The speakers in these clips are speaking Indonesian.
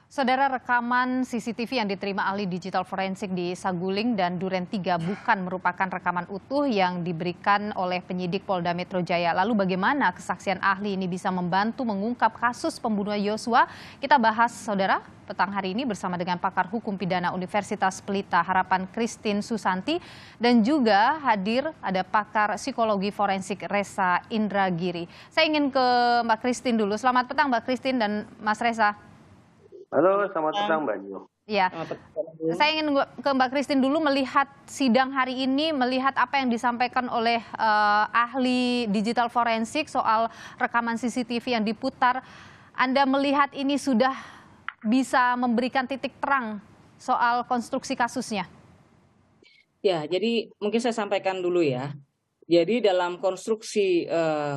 Saudara, rekaman CCTV yang diterima ahli digital forensik di Saguling dan Duren 3 bukan merupakan rekaman utuh yang diberikan oleh penyidik Polda Metro Jaya. Lalu bagaimana kesaksian ahli ini bisa membantu mengungkap kasus pembunuhan Yosua? Kita bahas, saudara, petang hari ini bersama dengan pakar hukum pidana Universitas Pelita Harapan Christine Susanti, dan juga hadir ada pakar psikologi forensik Reza Indragiri. Saya ingin ke Mbak Christine dulu. Selamat petang Mbak Christine dan Mas Reza. Halo, selamat petang Mbak Nyo. Ya, saya ingin ke Mbak Christine dulu melihat sidang hari ini, melihat apa yang disampaikan oleh ahli digital forensik soal rekaman CCTV yang diputar. Anda melihat ini sudah bisa memberikan titik terang soal konstruksi kasusnya? Ya, jadi mungkin saya sampaikan dulu ya. Jadi dalam konstruksi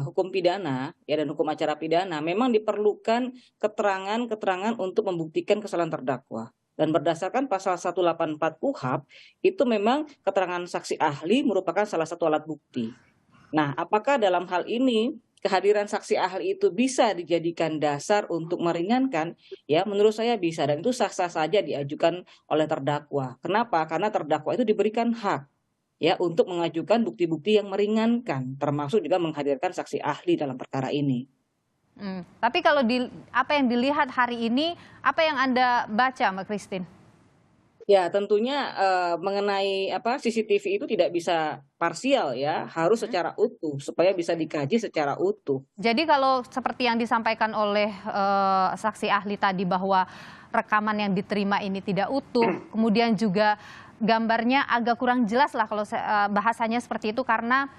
hukum pidana ya dan hukum acara pidana memang diperlukan keterangan-keterangan untuk membuktikan kesalahan terdakwa. Dan berdasarkan pasal 184 KUHP itu memang keterangan saksi ahli merupakan salah satu alat bukti. Nah, apakah dalam hal ini kehadiran saksi ahli itu bisa dijadikan dasar untuk meringankan? Ya, menurut saya bisa, dan itu sah-sah saja diajukan oleh terdakwa. Kenapa? Karena terdakwa itu diberikan hak ya untuk mengajukan bukti-bukti yang meringankan, termasuk juga menghadirkan saksi ahli dalam perkara ini. Tapi kalau apa yang dilihat hari ini, apa yang Anda baca, Mbak Christine? Ya, tentunya mengenai CCTV itu tidak bisa parsial ya, harus secara utuh supaya bisa dikaji secara utuh. Jadi kalau seperti yang disampaikan oleh saksi ahli tadi bahwa rekaman yang diterima ini tidak utuh, kemudian juga gambarnya agak kurang jelas lah kalau bahasanya seperti itu karena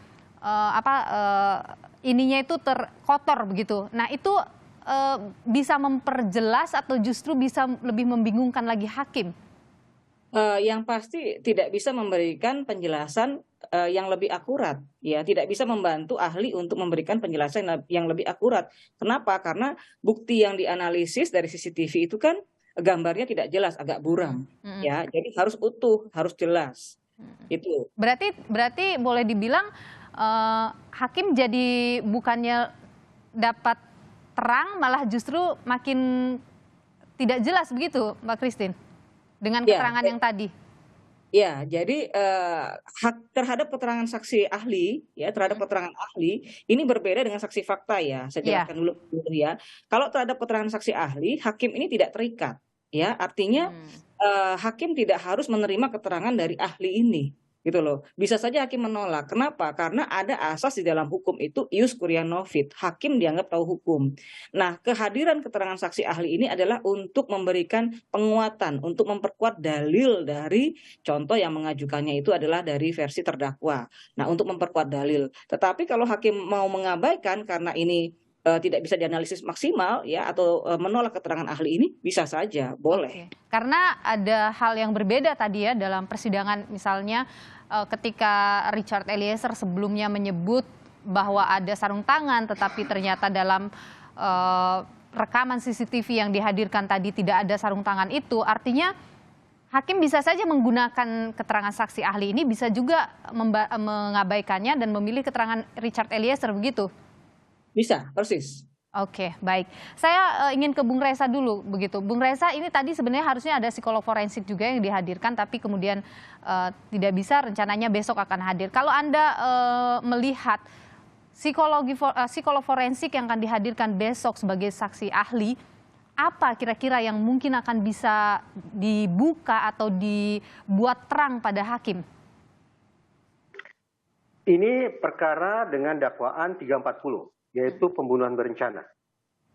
ininya itu terkotor begitu. Nah itu bisa memperjelas atau justru bisa lebih membingungkan lagi hakim? Yang pasti tidak bisa memberikan penjelasan yang lebih akurat, ya tidak bisa membantu ahli untuk memberikan penjelasan yang lebih akurat. Kenapa? Karena bukti yang dianalisis dari CCTV itu kan gambarnya tidak jelas, agak buram, ya. Jadi harus utuh, harus jelas. Itu. Berarti boleh dibilang hakim jadi bukannya dapat terang, malah justru makin tidak jelas begitu, Mbak Christine, dengan keterangan yang tadi. Ya, jadi hak terhadap keterangan saksi ahli, ya terhadap keterangan ahli ini berbeda dengan saksi fakta ya. Saya jelaskan dulu ya. Kalau terhadap keterangan saksi ahli, hakim ini tidak terikat, ya. Artinya hakim tidak harus menerima keterangan dari ahli ini, gitu loh. Bisa saja hakim menolak. Kenapa? Karena ada asas di dalam hukum itu ius curia novit. Hakim dianggap tahu hukum. Nah, kehadiran keterangan saksi ahli ini adalah untuk memberikan penguatan, untuk memperkuat dalil dari contoh yang mengajukannya itu adalah dari versi terdakwa. Nah, untuk memperkuat dalil. Tetapi kalau hakim mau mengabaikan karena ini tidak bisa dianalisis maksimal ya atau menolak keterangan ahli ini, bisa saja, boleh. Karena ada hal yang berbeda tadi ya dalam persidangan, misalnya ketika Richard Eliezer sebelumnya menyebut bahwa ada sarung tangan, tetapi ternyata dalam rekaman CCTV yang dihadirkan tadi tidak ada sarung tangan itu, artinya hakim bisa saja menggunakan keterangan saksi ahli ini, bisa juga mengabaikannya dan memilih keterangan Richard Eliezer, begitu? Bisa, persis. Oke, baik. Saya ingin ke Bung Reza dulu, begitu. Bung Reza, ini tadi sebenarnya harusnya ada psikolog forensik juga yang dihadirkan, tapi kemudian tidak bisa, rencananya besok akan hadir. Kalau Anda melihat psikolog forensik yang akan dihadirkan besok sebagai saksi ahli, apa kira-kira yang mungkin akan bisa dibuka atau dibuat terang pada hakim? Ini perkara dengan dakwaan 340. Yaitu pembunuhan berencana.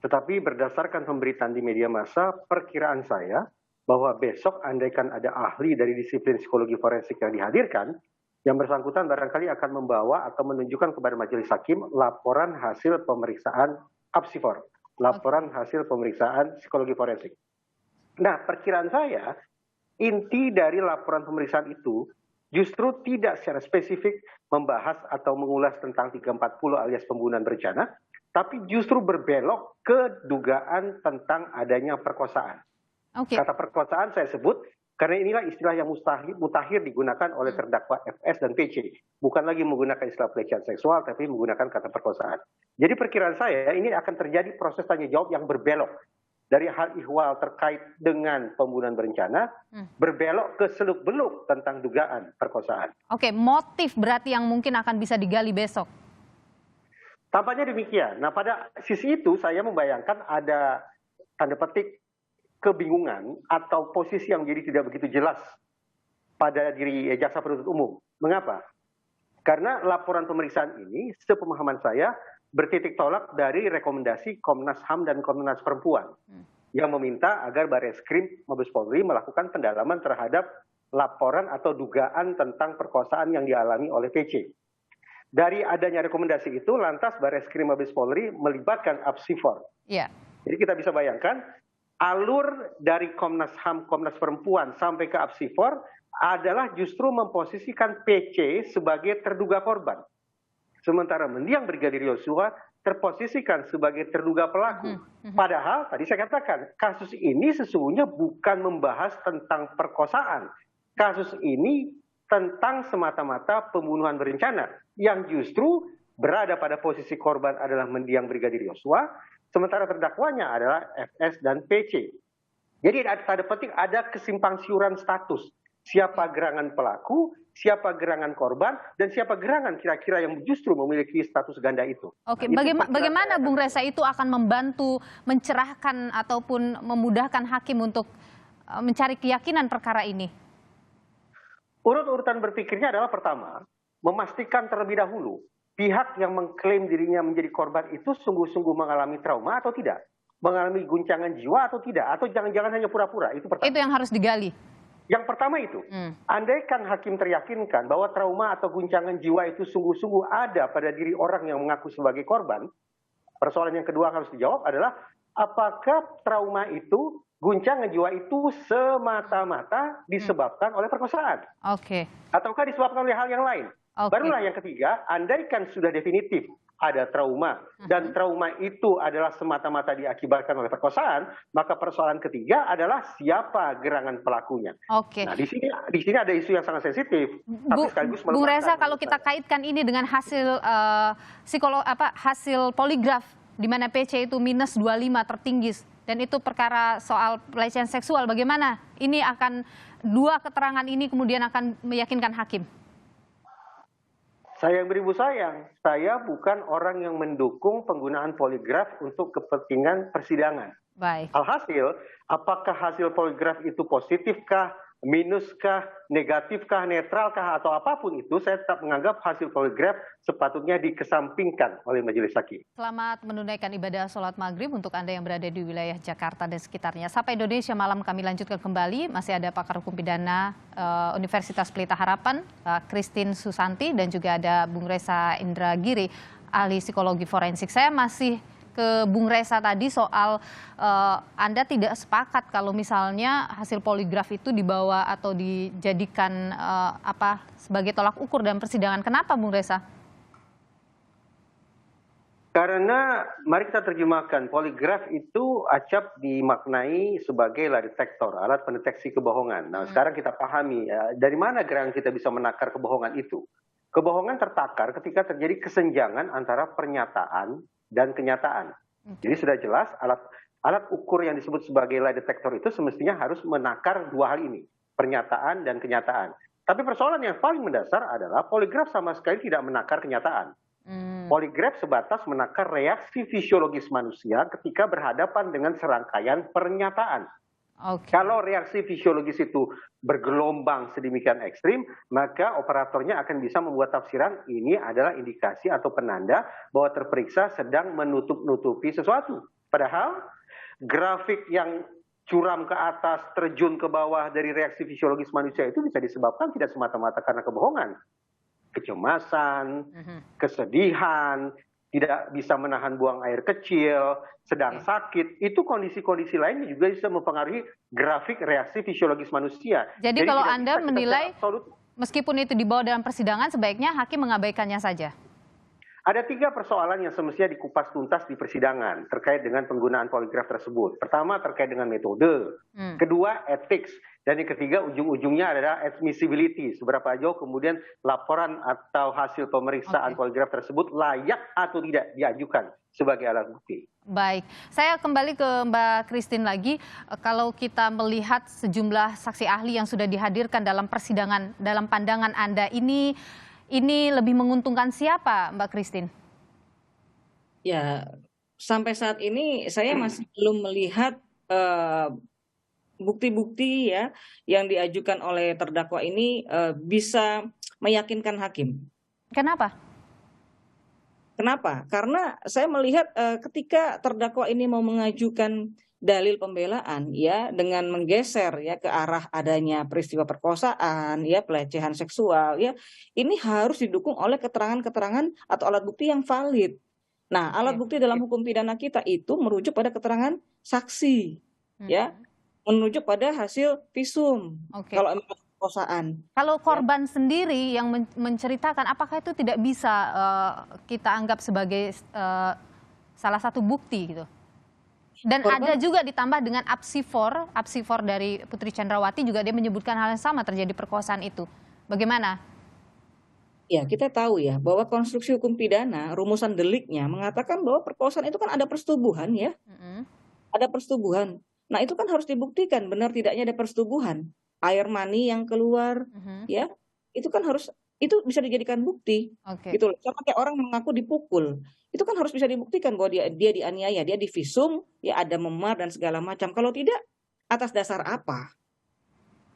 Tetapi berdasarkan pemberitaan di media massa, perkiraan saya bahwa besok andaikan ada ahli dari disiplin psikologi forensik yang dihadirkan, yang bersangkutan barangkali akan membawa atau menunjukkan kepada majelis hakim laporan hasil pemeriksaan apsifor, laporan hasil pemeriksaan psikologi forensik. Nah, perkiraan saya, inti dari laporan pemeriksaan itu justru tidak secara spesifik membahas atau mengulas tentang 340 alias pembunuhan berencana, tapi justru berbelok ke dugaan tentang adanya perkosaan. Kata perkosaan saya sebut karena inilah istilah yang mutakhir digunakan oleh terdakwa FS dan PC. Bukan lagi menggunakan istilah pelecehan seksual, tapi menggunakan kata perkosaan. Jadi perkiraan saya ini akan terjadi proses tanya jawab yang berbelok dari hal ihwal terkait dengan pembunuhan berencana berbelok ke seluk-beluk tentang dugaan perkosaan. Oke, motif berarti yang mungkin akan bisa digali besok. Tampaknya demikian. Nah, pada sisi itu saya membayangkan ada tanda petik kebingungan atau posisi yang jadi tidak begitu jelas pada diri jaksa penuntut umum. Mengapa? Karena laporan pemeriksaan ini, sepemahaman saya, bertitik tolak dari rekomendasi Komnas HAM dan Komnas Perempuan yang meminta agar Barreskrim Mabes Polri melakukan pendalaman terhadap laporan atau dugaan tentang perkosaan yang dialami oleh PC. Dari adanya rekomendasi itu, lantas Barreskrim Mabes Polri melibatkan Apsifor. Yeah. Jadi kita bisa bayangkan alur dari Komnas HAM, Komnas Perempuan sampai ke Apsifor adalah justru memposisikan PC sebagai terduga korban. Sementara mendiang Brigadir Yosua terposisikan sebagai terduga pelaku. Padahal tadi saya katakan kasus ini sesungguhnya bukan membahas tentang perkosaan. Kasus ini tentang semata-mata pembunuhan berencana yang justru berada pada posisi korban adalah mendiang Brigadir Yosua, sementara terdakwanya adalah FS dan PC. Jadi tanda petik ada kesimpang siuran status. Siapa gerangan pelaku, siapa gerangan korban, dan siapa gerangan kira-kira yang justru memiliki status ganda itu. Oke, Nah, bagaimana Bung Reza itu akan membantu mencerahkan ataupun memudahkan hakim untuk mencari keyakinan perkara ini? Urut-urutan berpikirnya adalah pertama, memastikan terlebih dahulu pihak yang mengklaim dirinya menjadi korban itu sungguh-sungguh mengalami trauma atau tidak, mengalami guncangan jiwa atau tidak, atau jangan-jangan hanya pura-pura. Itu pertama. Itu yang harus digali. Yang pertama itu, andaikan hakim teryakinkan bahwa trauma atau guncangan jiwa itu sungguh-sungguh ada pada diri orang yang mengaku sebagai korban, persoalan yang kedua harus dijawab adalah apakah trauma itu, guncangan jiwa itu semata-mata disebabkan oleh perkosaan? Oke. Ataukah disebabkan oleh hal yang lain? Oke. Barulah yang ketiga, andaikan sudah definitif ada trauma dan trauma itu adalah semata-mata diakibatkan oleh perkosaan, maka persoalan ketiga adalah siapa gerangan pelakunya. Oke. Nah, di sini ada isu yang sangat sensitif. Tapi sekaligus Bung Reza, kalau kita kaitkan ini dengan hasil hasil poligraf di mana PC itu minus 25 tertinggi dan itu perkara soal pelecehan seksual, bagaimana? Ini akan dua keterangan ini kemudian akan meyakinkan hakim. Sayang beribu sayang, saya bukan orang yang mendukung penggunaan poligraf untuk kepentingan persidangan. Baik. Alhasil, apakah hasil poligraf itu positifkah, minuskah, negatifkah, netralkah, atau apapun itu, saya tetap menganggap hasil poligraf sepatutnya dikesampingkan oleh majelis hakim. Selamat menunaikan ibadah sholat maghrib untuk Anda yang berada di wilayah Jakarta dan sekitarnya. Sapa Indonesia Malam kami lanjutkan kembali. Masih ada pakar hukum pidana Universitas Pelita Harapan, Christine Susanti, dan juga ada Bung Reza Indragiri, ahli psikologi forensik. Saya masih ke Bung Reza tadi soal Anda tidak sepakat kalau misalnya hasil poligraf itu dibawa atau dijadikan sebagai tolak ukur dalam persidangan. Kenapa Bung Reza? Karena mari kita terjemahkan, poligraf itu acap dimaknai sebagai lie detektor, alat pendeteksi kebohongan. Nah, sekarang kita pahami dari mana gerangan kita bisa menakar kebohongan itu. Kebohongan tertakar ketika terjadi kesenjangan antara pernyataan dan kenyataan. Jadi sudah jelas alat ukur yang disebut sebagai lie detektor itu semestinya harus menakar dua hal ini, pernyataan dan kenyataan. Tapi persoalan yang paling mendasar adalah poligraf sama sekali tidak menakar kenyataan. Poligraf sebatas menakar reaksi fisiologis manusia ketika berhadapan dengan serangkaian pernyataan. Okay. Kalau reaksi fisiologis itu bergelombang sedemikian ekstrim, maka operatornya akan bisa membuat tafsiran ini adalah indikasi atau penanda bahwa terperiksa sedang menutup-nutupi sesuatu. Padahal grafik yang curam ke atas, terjun ke bawah dari reaksi fisiologis manusia itu bisa disebabkan tidak semata-mata karena kebohongan. Kecemasan, kesedihan, tidak bisa menahan buang air kecil, sedang sakit, itu kondisi-kondisi lainnya juga bisa mempengaruhi grafik reaksi fisiologis manusia. Jadi kalau Anda menilai meskipun itu dibawa dalam persidangan, sebaiknya hakim mengabaikannya saja? Ada 3 persoalan yang semestinya dikupas tuntas di persidangan terkait dengan penggunaan poligraf tersebut. Pertama terkait dengan metode, kedua etik, dan yang ketiga ujung-ujungnya adalah admissibility. Seberapa jauh kemudian laporan atau hasil pemeriksaan poligraf tersebut layak atau tidak diajukan sebagai alat bukti. Baik, saya kembali ke Mbak Christine lagi. Kalau kita melihat sejumlah saksi ahli yang sudah dihadirkan dalam persidangan, dalam pandangan Anda ini lebih menguntungkan siapa, Mbak Christine? Ya, sampai saat ini saya masih belum melihat eh, bukti-bukti ya yang diajukan oleh terdakwa ini bisa meyakinkan hakim. Kenapa? Kenapa? Karena saya melihat ketika terdakwa ini mau mengajukan dalil pembelaan ya dengan menggeser ya ke arah adanya peristiwa perkosaan ya pelecehan seksual ya ini harus didukung oleh keterangan-keterangan atau alat bukti yang valid. Nah, alat Oke. bukti dalam hukum pidana kita itu merujuk pada keterangan saksi ya, Mhm. menuju pada hasil visum Oke. kalau emang ada perkosaan Kalau ya. korban sendiri yang menceritakan, apakah itu tidak bisa kita anggap sebagai salah satu bukti gitu? Dan ada Korban juga ditambah dengan apsifor dari Putri Chandrawati juga dia menyebutkan hal yang sama terjadi perkosaan itu. Bagaimana? ya kita tahu ya bahwa konstruksi hukum pidana rumusan deliknya mengatakan bahwa perkosaan itu kan ada persetubuhan ya, Mhm. ada persetubuhan. Nah, itu kan harus dibuktikan benar tidaknya ada persetubuhan. Air mani yang keluar Mhm. ya, itu kan harus itu bisa dijadikan bukti Oke. gitu loh. Sama kayak orang mengaku dipukul. Itu kan harus bisa dibuktikan bahwa dia dianiaya, dia divisum, ya ada memar dan segala macam. Kalau tidak atas dasar apa?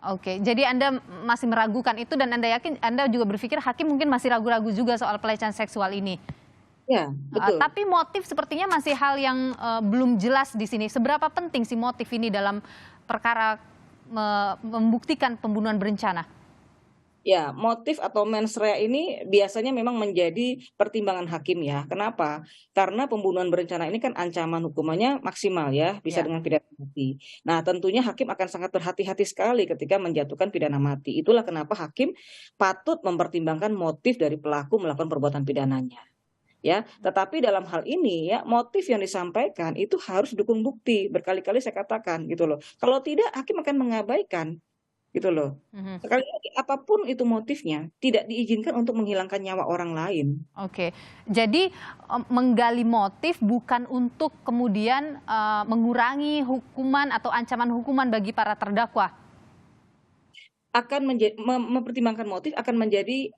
Oke, jadi Anda masih meragukan itu dan Anda yakin Anda juga berpikir hakim mungkin masih ragu-ragu juga soal pelecehan seksual ini. Ya, betul. Tapi motif sepertinya masih hal yang belum jelas di sini. Seberapa penting sih motif ini dalam perkara membuktikan pembunuhan berencana? Ya, motif atau mens rea ini biasanya memang menjadi pertimbangan hakim ya. Kenapa? Karena pembunuhan berencana ini kan ancaman hukumannya maksimal ya, bisa Ya. dengan pidana mati. Nah, tentunya hakim akan sangat berhati-hati sekali ketika menjatuhkan pidana mati. Itulah kenapa hakim patut mempertimbangkan motif dari pelaku melakukan perbuatan pidananya. Ya, tetapi dalam hal ini ya motif yang disampaikan itu harus didukung bukti. Berkali-kali saya katakan gitu loh. Kalau tidak hakim akan mengabaikan gitu loh. Mhm. Sekali lagi apapun itu motifnya tidak diizinkan untuk menghilangkan nyawa orang lain. Oke, jadi menggali motif bukan untuk kemudian mengurangi hukuman atau ancaman hukuman bagi para terdakwa. Akan mempertimbangkan motif akan menjadi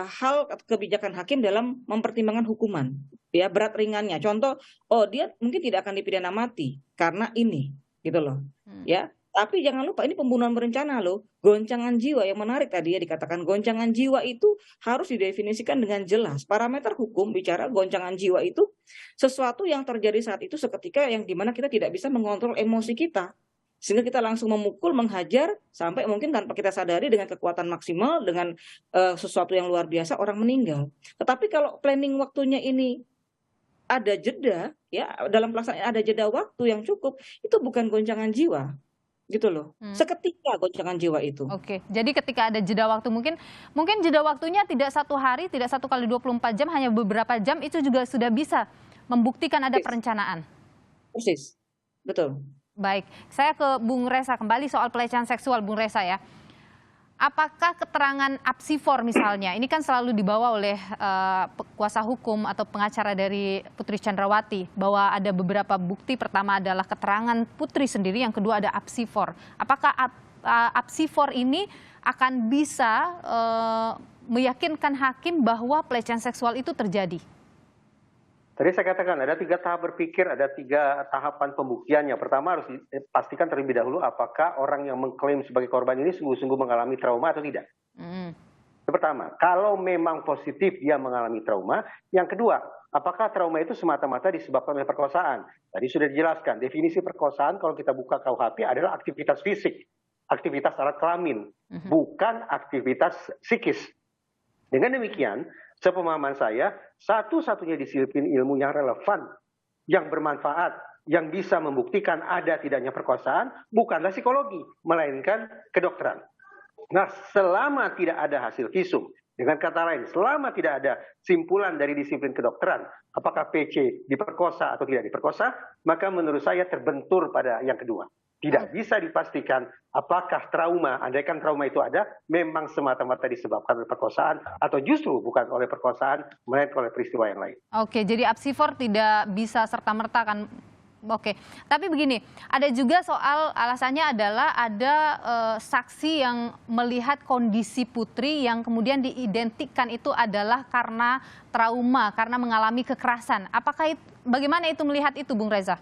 hal kebijakan hakim dalam mempertimbangkan hukuman ya berat ringannya. Contoh, oh dia mungkin tidak akan dipidana mati karena ini gitu loh. Hmm. Ya, tapi jangan lupa ini pembunuhan berencana loh. Goncangan jiwa yang menarik tadi ya dikatakan goncangan jiwa itu harus didefinisikan dengan jelas. Parameter hukum bicara goncangan jiwa itu sesuatu yang terjadi saat itu seketika yang dimana kita tidak bisa mengontrol emosi kita. Sehingga kita langsung memukul, menghajar sampai mungkin tanpa kita sadari dengan kekuatan maksimal dengan sesuatu yang luar biasa orang meninggal. Tetapi kalau planning waktunya ini ada jeda ya dalam pelaksanaan ada jeda waktu yang cukup itu bukan goncangan jiwa gitu loh. Seketika goncangan jiwa itu. Oke, jadi ketika ada jeda waktu mungkin jeda waktunya tidak 1 hari, tidak 1 kali 24 jam, hanya beberapa jam itu juga sudah bisa membuktikan ada Persis, perencanaan. persis. Betul. Baik, saya ke Bung Reza kembali soal pelecehan seksual, Bung Reza ya. Apakah keterangan apsifor misalnya, ini kan selalu dibawa oleh kuasa hukum atau pengacara dari Putri Chandrawati bahwa ada beberapa bukti, pertama adalah keterangan Putri sendiri, yang kedua ada apsifor. Apakah apsifor ini akan bisa meyakinkan hakim bahwa pelecehan seksual itu terjadi? Tadi saya katakan ada 3 tahap berpikir, ada 3 tahapan pembuktiannya. Pertama harus dipastikan terlebih dahulu apakah orang yang mengklaim sebagai korban ini sungguh-sungguh mengalami trauma atau tidak. Itu pertama, kalau memang positif dia mengalami trauma. Yang kedua, apakah trauma itu semata-mata disebabkan oleh perkosaan? Tadi sudah dijelaskan, definisi perkosaan kalau kita buka KUHP adalah aktivitas fisik, aktivitas alat kelamin, bukan aktivitas psikis. Dengan demikian, sepemahaman saya, satu-satunya disiplin ilmu yang relevan, yang bermanfaat, yang bisa membuktikan ada tidaknya perkosaan, bukanlah psikologi, melainkan kedokteran. Nah, selama tidak ada hasil visum, dengan kata lain, selama tidak ada simpulan dari disiplin kedokteran, apakah PC diperkosa atau tidak diperkosa, maka menurut saya terbentur pada yang kedua. Tidak bisa dipastikan apakah trauma, andaikan trauma itu ada, memang semata-mata disebabkan oleh perkosaan atau justru bukan oleh perkosaan, melainkan oleh peristiwa yang lain. Oke, jadi apsifor tidak bisa serta-merta kan. Oke, tapi begini, ada juga soal alasannya adalah ada saksi yang melihat kondisi Putri yang kemudian diidentikan itu adalah karena trauma, karena mengalami kekerasan. Bagaimana itu melihat itu, Bung Reza?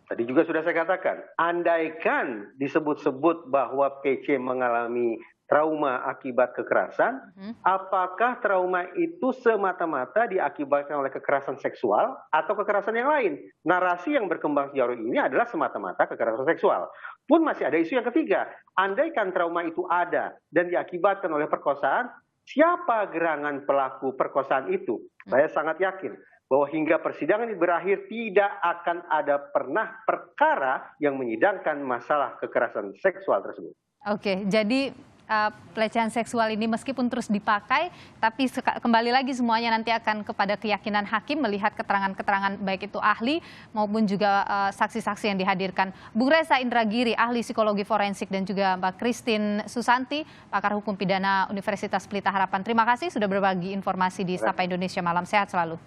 Tadi juga sudah saya katakan, andaikan disebut-sebut bahwa PC mengalami trauma akibat kekerasan, apakah trauma itu semata-mata diakibatkan oleh kekerasan seksual atau kekerasan yang lain? Narasi yang berkembang sejauh ini adalah semata-mata kekerasan seksual. Pun masih ada isu yang ketiga, andaikan trauma itu ada dan diakibatkan oleh perkosaan, siapa gerangan pelaku perkosaan itu? Saya sangat yakin bahwa hingga persidangan ini berakhir tidak akan ada pernah perkara yang menyidangkan masalah kekerasan seksual tersebut. Oke, jadi pelecehan seksual ini meskipun terus dipakai, tapi kembali lagi semuanya nanti akan kepada keyakinan hakim melihat keterangan-keterangan baik itu ahli maupun juga saksi-saksi yang dihadirkan. Bung Reza Indragiri, ahli psikologi forensik, dan juga Mbak Christine Susanti, pakar hukum pidana Universitas Pelita Harapan. Terima kasih sudah berbagi informasi di Sapa Indonesia Malam. Sehat selalu.